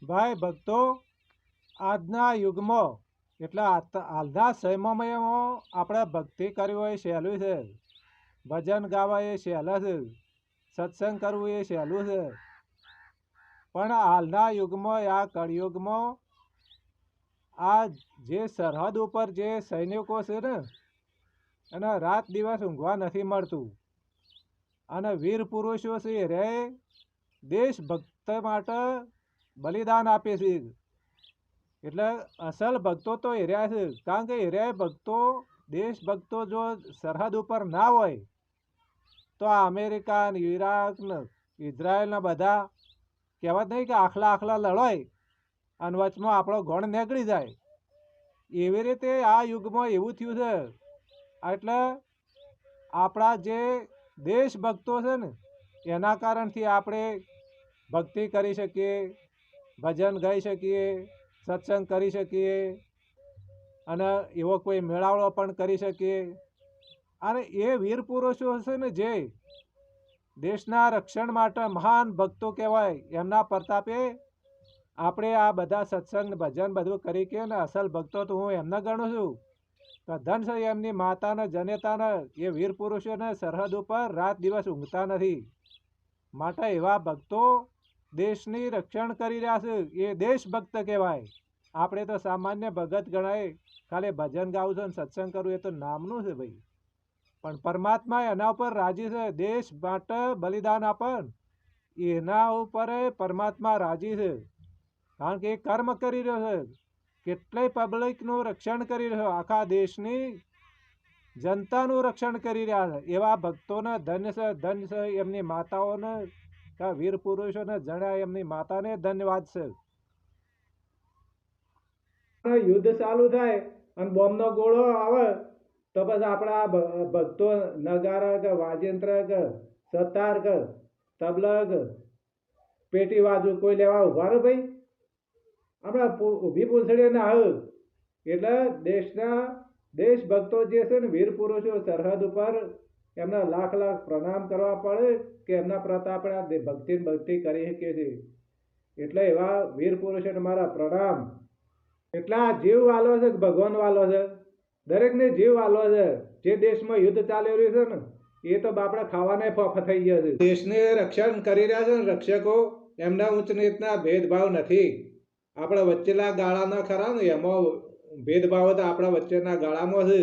ભાઈ ભક્તો, આજના યુગમાં એટલે હાલના સમયમાં આપણે ભક્તિ કરવી હોય સહેલું છે, ભજન ગાવા એ સહેલા છે, સત્સંગ કરવું એ સહેલું છે. પણ હાલના યુગમાં આ કળિયુગમાં આ જે સરહદ ઉપર જે સૈનિકો છે ને એને રાત દિવસ ઊંઘવા નથી મળતું. અને વીર પુરુષો છે રે દેશ ભક્ત માટે બલિદાન આપે છે. એટલે અસલ ભક્તો તો એર્યા છે, કારણ કે એર્યા ભક્તો દેશભક્તો જો સરહદ ઉપર ના હોય તો આ અમેરિકા ને ઈરાક ને ઇઝરાયલ ને બધા કહેવત નહીં કે આખલા આખલા લડાય અને વચમાં આપણો ગણ નીકળી જાય. એવી રીતે આ યુગમાં એવું થયું છે. એટલે આપણા જે દેશભક્તો છે ને એના કારણથી આપણે ભક્તિ કરી શકીએ, ભજન ગાઈ શકીએ, સત્સંગ કરી શકીએ અને એવો કોઈ મેળાવડો પણ કરી શકીએ. અને એ વીર પુરુષો છે ને જે દેશના રક્ષણ માટે મહાન ભક્તો કહેવાય, એમના પ્રતાપે આપણે આ બધા સત્સંગ ભજન બધું કરી કે ને અસલ ભક્તો તો હું એમને ગણું છું. તો ધન છે એમની માતાને જનેતાને એ વીર પુરુષોને સરહદ ઉપર રાત દિવસ ઊંઘતા નથી. માટે એવા ભક્તો દેશની રક્ષણ કરી રહ્યા છે, એ દેશભક્ત કહેવાય. આપણે તો સામાન્ય ભગત ગણાય, ખાલી ભજન ગાવું છે ને સત્સંગ કરવું એ તો નામનું છે ભાઈ. પણ પરમાત્મા એના ઉપર રાજી છે, દેશ માટે બલિદાન આપે એના ઉપર પરમાત્મા રાજી છે. કારણ કે એ કર્મ કરી રહ્યો છે, કેટલાય પબ્લિકનું રક્ષણ કરી રહ્યો, આખા દેશની જનતાનું રક્ષણ કરી રહ્યા છે. એવા ભક્તોને ધન્ય છે, ધન્ય છે એમની માતાઓને, વીર પુરુષોને જણ્યા એમની માતાને ધન્યવાદ છે. યુદ્ધ ચાલુ થાય અને બોમ્બનો ગોળો આવે તો પછી આપણા ભક્તો નગારા કે વાજેન્ત્ર કે સતાર કે તબલા કે પેટી બાજુ કોઈ લેવા ઉભા રહે ભાઈ, આપણે ઊભી પૂંછડીએ ના આવે. એટલે દેશના દેશભક્તો જે છે ને વીર પુરુષો સરહદ ઉપર એમને લાખ લાખ પ્રણામ કરવા પડે કે એમના પ્રતાપે ભક્તિ કરી શકીએ છીએ. એટલે એવા વીર પુરુષોને મારા પ્રણામ. એટલા જીવ વાલો છે, ભગવાન વાલો છે, દરેકને જીવ વાલો છે. જે દેશમાં યુદ્ધ ચાલી રહ્યું છે ને એ તો બાપડા ખાવાના ફફ થઈ ગયા છે. દેશને રક્ષણ કરી રહ્યા છે ને રક્ષકો, એમના ઉચ્ચ નીચના ભેદભાવ નથી. આપણા વચ્ચેના ગાળાના ખરા ને એમાં ભેદભાવ તો આપણા વચ્ચેના ગાળામાં છે.